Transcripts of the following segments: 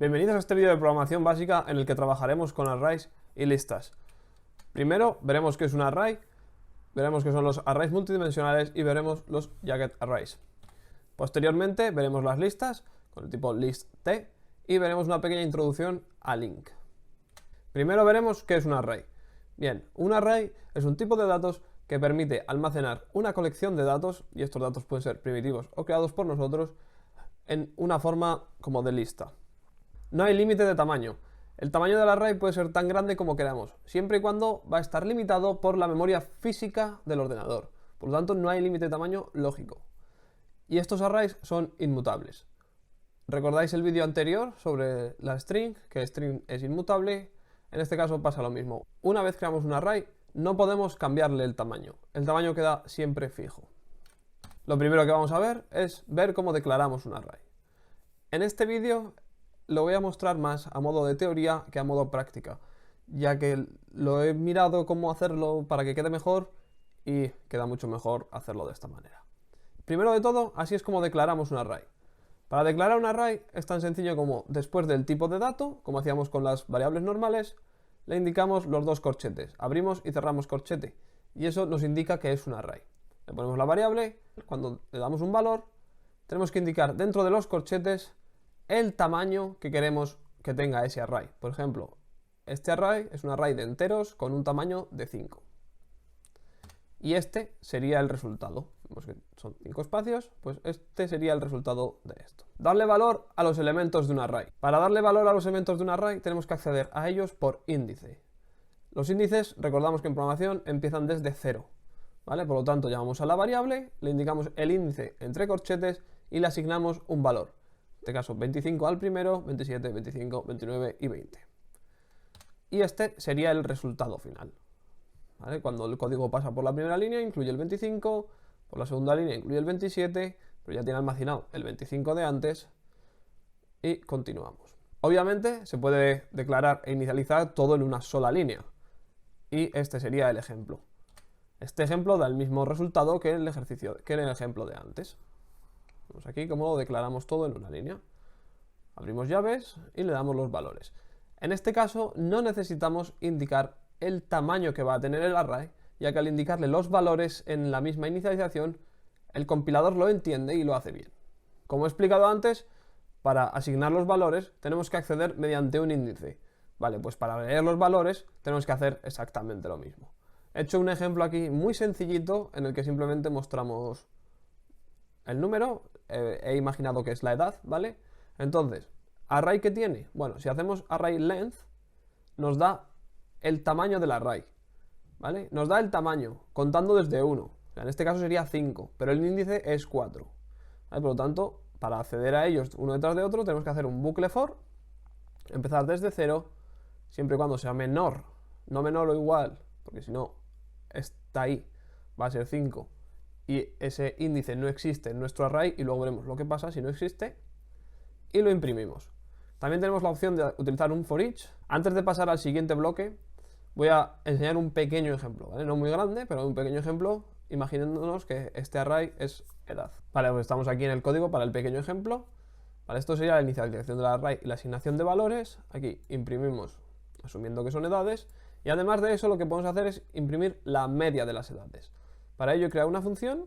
Bienvenidos a este vídeo de programación básica en el que trabajaremos con arrays y listas. Primero veremos qué es un array, veremos qué son los arrays multidimensionales y veremos los jagged arrays. Posteriormente veremos las listas con el tipo list_t y veremos una pequeña introducción a LINQ. Primero veremos qué es un array. Bien, un array es un tipo de datos que permite almacenar una colección de datos, y estos datos pueden ser primitivos o creados por nosotros, en una forma como de lista. No hay límite de tamaño. El tamaño del array puede ser tan grande como queramos, siempre y cuando va a estar limitado por la memoria física del ordenador. Por lo tanto, no hay límite de tamaño lógico. Y estos arrays son inmutables. ¿Recordáis el vídeo anterior sobre la string? Que string es inmutable. En este caso pasa lo mismo. Una vez creamos un array, no podemos cambiarle el tamaño. El tamaño queda siempre fijo. Lo primero que vamos a ver es ver cómo declaramos un array. En este vídeo lo voy a mostrar más a modo de teoría que a modo práctica, ya que lo he mirado cómo hacerlo para que quede mejor y queda mucho mejor hacerlo de esta manera. Primero de todo, así es como declaramos un array. Para declarar un array es tan sencillo como después del tipo de dato, como hacíamos con las variables normales, le indicamos los dos corchetes, abrimos y cerramos corchete, y eso nos indica que es un array. Le ponemos la variable, cuando le damos un valor, tenemos que indicar dentro de los corchetes el tamaño que queremos que tenga ese array. Por ejemplo, este array es un array de enteros con un tamaño de 5. Y este sería el resultado. Vemos que son 5 espacios, pues este sería el resultado de esto. Darle valor a los elementos de un array. Para darle valor a los elementos de un array tenemos que acceder a ellos por índice. Los índices, recordamos que en programación empiezan desde 0. ¿Vale? Por lo tanto, llamamos a la variable, le indicamos el índice entre corchetes y le asignamos un valor. En este caso 25 al primero, 27, 25, 29 y 20. Y este sería el resultado final. ¿Vale? Cuando el código pasa por la primera línea incluye el 25, por la segunda línea incluye el 27, pero ya tiene almacenado el 25 de antes y continuamos. Obviamente se puede declarar e inicializar todo en una sola línea y este sería el ejemplo. Este ejemplo da el mismo resultado que el ejemplo de antes. Vemos aquí cómo declaramos todo en una línea. Abrimos llaves y le damos los valores. En este caso no necesitamos indicar el tamaño que va a tener el array, ya que al indicarle los valores en la misma inicialización, el compilador lo entiende y lo hace bien. Como he explicado antes, para asignar los valores tenemos que acceder mediante un índice. Vale, pues para leer los valores tenemos que hacer exactamente lo mismo. He hecho un ejemplo aquí muy sencillito en el que simplemente mostramos el número, he imaginado que es la edad, ¿vale? Entonces, ¿array qué tiene? Bueno, si hacemos array length, nos da el tamaño del array, ¿vale? Nos da el tamaño, contando desde 1. O sea, en este caso sería 5, pero el índice es 4. ¿Vale? Por lo tanto, para acceder a ellos uno detrás de otro, tenemos que hacer un bucle for, empezar desde 0, siempre y cuando sea menor, no menor o igual, porque si no, está ahí, va a ser 5. Y ese índice no existe en nuestro array y luego veremos lo que pasa si no existe y lo imprimimos. También tenemos la opción de utilizar un for each. Antes de pasar al siguiente bloque voy a enseñar un pequeño ejemplo, ¿vale? No muy grande, pero un pequeño ejemplo, imaginándonos que este array es edad. Vale, pues estamos aquí en el código para el pequeño ejemplo. Vale, esto sería la inicialización del array y la asignación de valores. Aquí imprimimos asumiendo que son edades y además de eso lo que podemos hacer es imprimir la media de las edades. Para ello he creado una función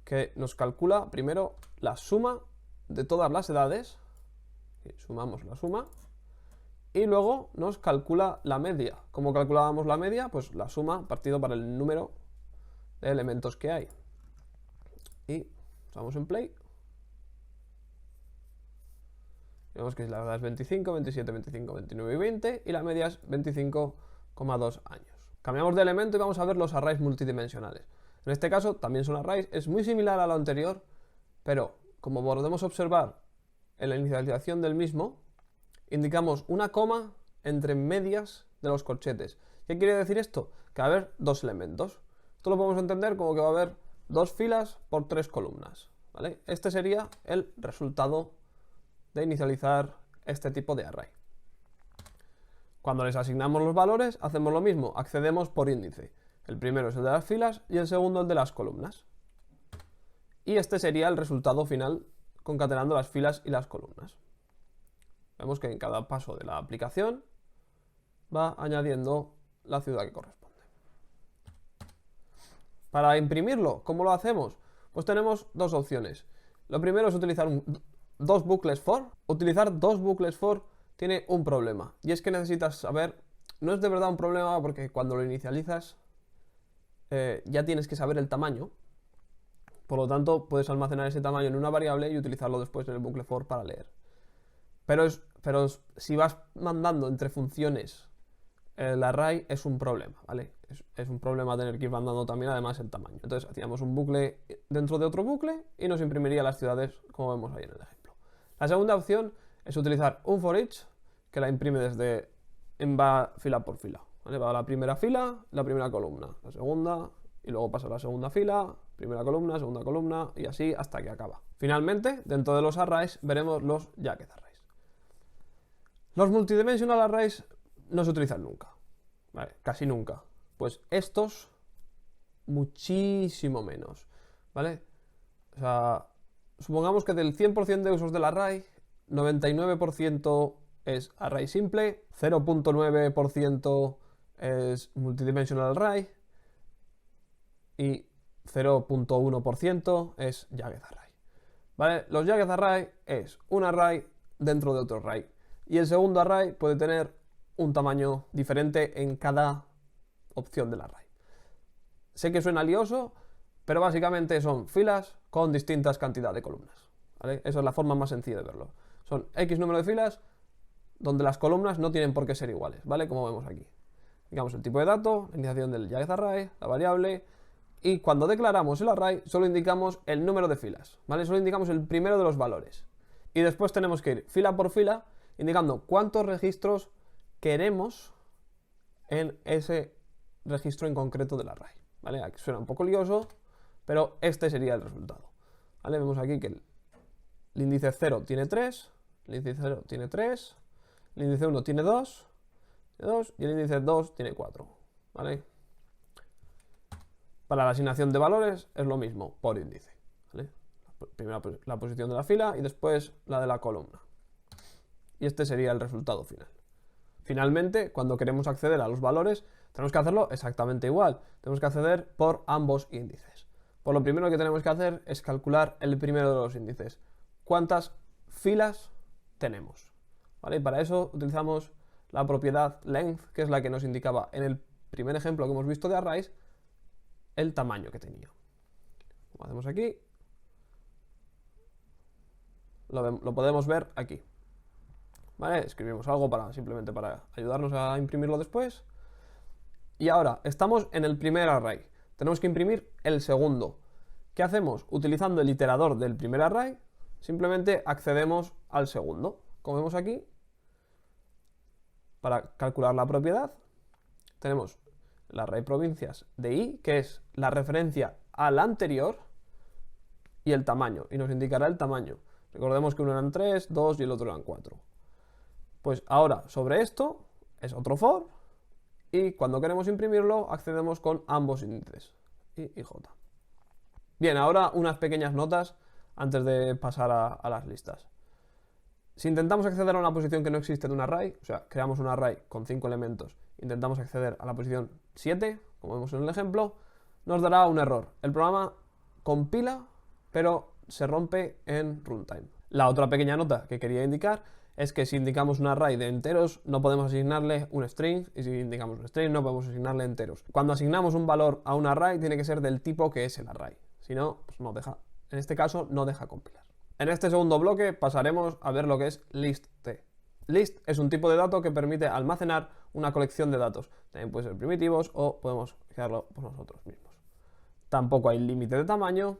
que nos calcula primero la suma de todas las edades, sumamos la suma, y luego nos calcula la media. ¿Cómo calculábamos la media? Pues la suma partido para el número de elementos que hay. Y vamos en play. Vemos que la edad es 25, 27, 25, 29 y 20 y la media es 25,2 años. Cambiamos de elemento y vamos a ver los arrays multidimensionales. En este caso también son arrays, es muy similar a lo anterior, pero como podemos observar en la inicialización del mismo, indicamos una coma entre medias de los corchetes. ¿Qué quiere decir esto? Que va a haber dos elementos. Esto lo podemos entender como que va a haber dos filas por tres columnas, ¿vale? Este sería el resultado de inicializar este tipo de array. Cuando les asignamos los valores, hacemos lo mismo, accedemos por índice. El primero es el de las filas y el segundo el de las columnas. Y este sería el resultado final concatenando las filas y las columnas. Vemos que en cada paso de la aplicación va añadiendo la ciudad que corresponde. Para imprimirlo, ¿cómo lo hacemos? Pues tenemos dos opciones. Lo primero es utilizar dos bucles for. Utilizar dos bucles for tiene un problema, y es que necesitas saber, no es de verdad un problema porque cuando lo inicializas ya tienes que saber el tamaño, por lo tanto puedes almacenar ese tamaño en una variable y utilizarlo después en el bucle for para leer. Pero si vas mandando entre funciones el array es un problema, ¿vale? Es un problema tener que ir mandando también además el tamaño. Entonces hacíamos un bucle dentro de otro bucle y nos imprimiría las ciudades como vemos ahí en el ejemplo. La segunda opción es utilizar un for each que la imprime va fila por fila, ¿vale? Va a la primera fila, la primera columna, la segunda y luego pasa a la segunda fila, primera columna, segunda columna y así hasta que acaba. Finalmente, dentro de los arrays veremos los jagged arrays. Los multidimensional arrays no se utilizan nunca, ¿vale? Casi nunca. Pues estos, muchísimo menos, ¿vale? O sea, supongamos que del 100% de usos del array, 99% es array simple, 0.9% es multidimensional array y 0.1% es jagged array, ¿vale? Los jagged array es un array dentro de otro array y el segundo array puede tener un tamaño diferente en cada opción del array. Sé que suena lioso, pero básicamente son filas con distintas cantidades de columnas, ¿vale? Esa es la forma más sencilla de verlo. Son X número de filas donde las columnas no tienen por qué ser iguales, ¿vale? Como vemos aquí. Digamos el tipo de dato, la iniciación del jagged array, la variable, y cuando declaramos el array solo indicamos el número de filas, ¿vale? Solo indicamos el primero de los valores. Y después tenemos que ir fila por fila indicando cuántos registros queremos en ese registro en concreto del array, ¿vale? Aquí suena un poco lioso, pero este sería el resultado, ¿vale? Vemos aquí que el índice 0 tiene 3, el índice 0 tiene 3, el índice 1 tiene 2 y el índice 2 tiene 4, ¿vale? Para la asignación de valores es lo mismo, por índice, ¿vale? Primero la posición de la fila y después la de la columna. Y este sería el resultado final. Finalmente, cuando queremos acceder a los valores, tenemos que hacerlo exactamente igual. Tenemos que acceder por ambos índices. Por lo primero que tenemos que hacer es calcular el primero de los índices. ¿Cuántas filas tenemos? ¿Vale? Y para eso utilizamos la propiedad length, que es la que nos indicaba en el primer ejemplo que hemos visto de arrays, el tamaño que tenía. Como hacemos aquí, lo podemos ver aquí. ¿Vale? Escribimos algo simplemente para ayudarnos a imprimirlo después. Y ahora, estamos en el primer array. Tenemos que imprimir el segundo. ¿Qué hacemos? Utilizando el iterador del primer array, simplemente accedemos al segundo. Como vemos aquí, para calcular la propiedad, tenemos el array provincias de i, que es la referencia al anterior, y el tamaño, y nos indicará el tamaño. Recordemos que uno eran 3, 2 y el otro eran 4. Pues ahora, sobre esto, es otro for, y cuando queremos imprimirlo, accedemos con ambos índices, i y j. Bien, ahora unas pequeñas notas antes de pasar a las listas. Si intentamos acceder a una posición que no existe de un array, o sea, creamos un array con 5 elementos, intentamos acceder a la posición 7, como vemos en el ejemplo, nos dará un error. El programa compila, pero se rompe en runtime. La otra pequeña nota que quería indicar es que si indicamos un array de enteros, no podemos asignarle un string, y si indicamos un string, no podemos asignarle enteros. Cuando asignamos un valor a un array, tiene que ser del tipo que es el array. Si no, pues no deja. En este caso, no deja compilar. En este segundo bloque pasaremos a ver lo que es list t. List es un tipo de dato que permite almacenar una colección de datos. También puede ser primitivos o podemos crearlo por nosotros mismos. Tampoco hay límite de tamaño,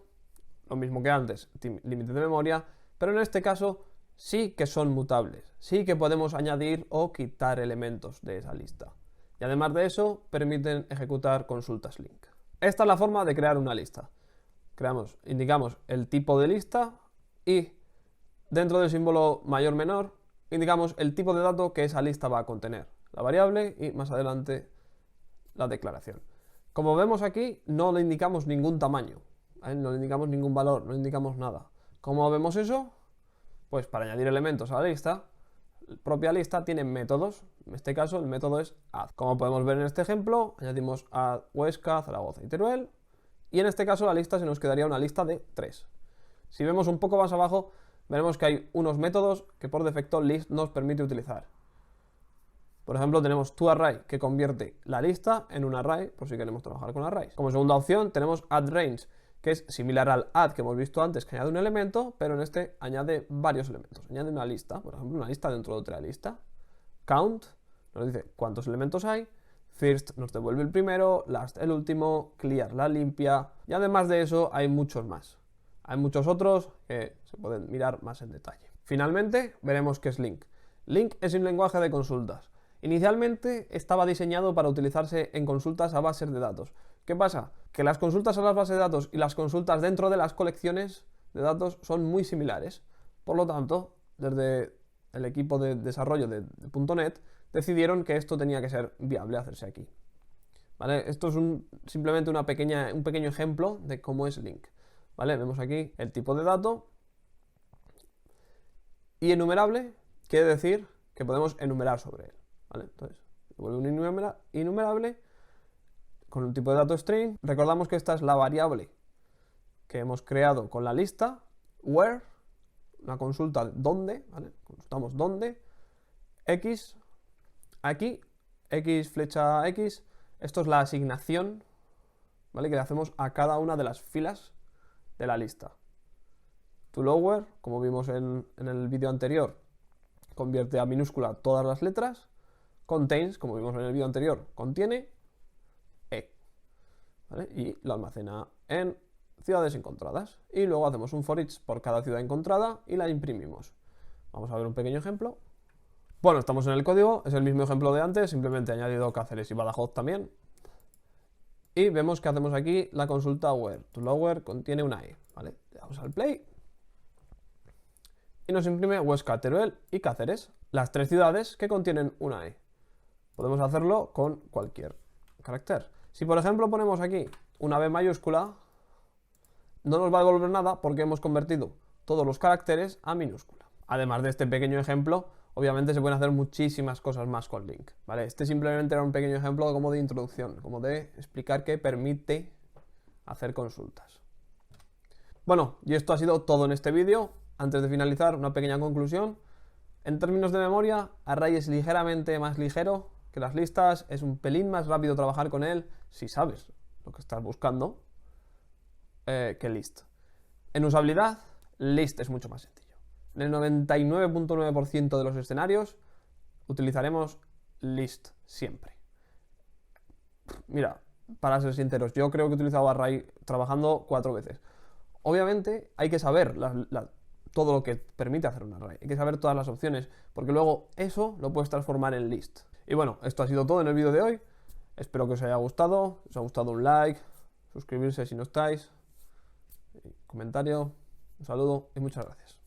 lo mismo que antes, límite de memoria, pero en este caso sí que son mutables, sí que podemos añadir o quitar elementos de esa lista. Y además de eso, permiten ejecutar consultas link. Esta es la forma de crear una lista. Indicamos el tipo de lista y dentro del símbolo mayor-menor indicamos el tipo de dato que esa lista va a contener, la variable y más adelante la declaración. Como vemos aquí, no le indicamos ningún tamaño, ¿vale? No le indicamos ningún valor, no le indicamos nada. ¿Cómo vemos eso? Pues para añadir elementos a la lista, la propia lista tiene métodos. En este caso el método es add. Como podemos ver en este ejemplo, añadimos add Huesca, Zaragoza y Teruel. Y en este caso la lista se nos quedaría una lista de 3. Si vemos un poco más abajo, veremos que hay unos métodos que por defecto list nos permite utilizar. Por ejemplo, tenemos toArray, que convierte la lista en un array, por si queremos trabajar con arrays. Como segunda opción tenemos addRange, que es similar al add que hemos visto antes, que añade un elemento, pero en este añade varios elementos. Añade una lista, por ejemplo, una lista dentro de otra lista. Count nos dice cuántos elementos hay. First nos devuelve el primero, last el último, clear la limpia. Y además de eso hay muchos más. Hay muchos otros que se pueden mirar más en detalle. Finalmente veremos qué es LINQ. LINQ es un lenguaje de consultas. Inicialmente estaba diseñado para utilizarse en consultas a bases de datos. ¿Qué pasa? Que las consultas a las bases de datos y las consultas dentro de las colecciones de datos son muy similares. Por lo tanto, desde el equipo de desarrollo de .NET decidieron que esto tenía que ser viable hacerse aquí. ¿Vale? Esto es simplemente un pequeño ejemplo de cómo es LINQ. ¿Vale? Vemos aquí el tipo de dato. Y enumerable quiere decir que podemos enumerar sobre él. ¿Vale? Entonces, vuelve un enumerable con un tipo de dato string. Recordamos que esta es la variable que hemos creado con la lista, where, una consulta dónde, ¿vale? Consultamos dónde, x, aquí, x flecha x, esto es la asignación, ¿vale? Que le hacemos a cada una de las filas de la lista. ToLower, como vimos en el vídeo anterior, convierte a minúscula todas las letras. Contains, como vimos en el vídeo anterior, contiene E, ¿vale? Y lo almacena en ciudades encontradas. Y luego hacemos un for each por cada ciudad encontrada y la imprimimos. Vamos a ver un pequeño ejemplo. Bueno, estamos en el código, es el mismo ejemplo de antes, simplemente he añadido Cáceres y Badajoz también. Y vemos que hacemos aquí la consulta where. ToLower contiene una E, ¿vale? Le damos al play. Y nos imprime Huesca, Teruel y Cáceres, las 3 ciudades que contienen una E. Podemos hacerlo con cualquier carácter. Si por ejemplo ponemos aquí una B mayúscula, no nos va a devolver nada porque hemos convertido todos los caracteres a minúscula. Además de este pequeño ejemplo, obviamente se pueden hacer muchísimas cosas más con LINQ, ¿vale? Este simplemente era un pequeño ejemplo como de introducción, como de explicar que permite hacer consultas. Bueno, y esto ha sido todo en este vídeo. Antes de finalizar, una pequeña conclusión. En términos de memoria, Array es ligeramente más ligero que las listas, es un pelín más rápido trabajar con él, si sabes lo que estás buscando, que list. En usabilidad, list es mucho más sencillo. En el 99.9% de los escenarios utilizaremos list siempre. Mira, para ser sinceros, yo creo que he utilizado Array trabajando 4 veces. Obviamente hay que saber todo lo que permite hacer un array. Hay que saber todas las opciones, porque luego eso lo puedes transformar en list. Y bueno, esto ha sido todo en el vídeo de hoy. Espero que os haya gustado. Si os ha gustado, un like, suscribirse si no estáis, comentario, un saludo y muchas gracias.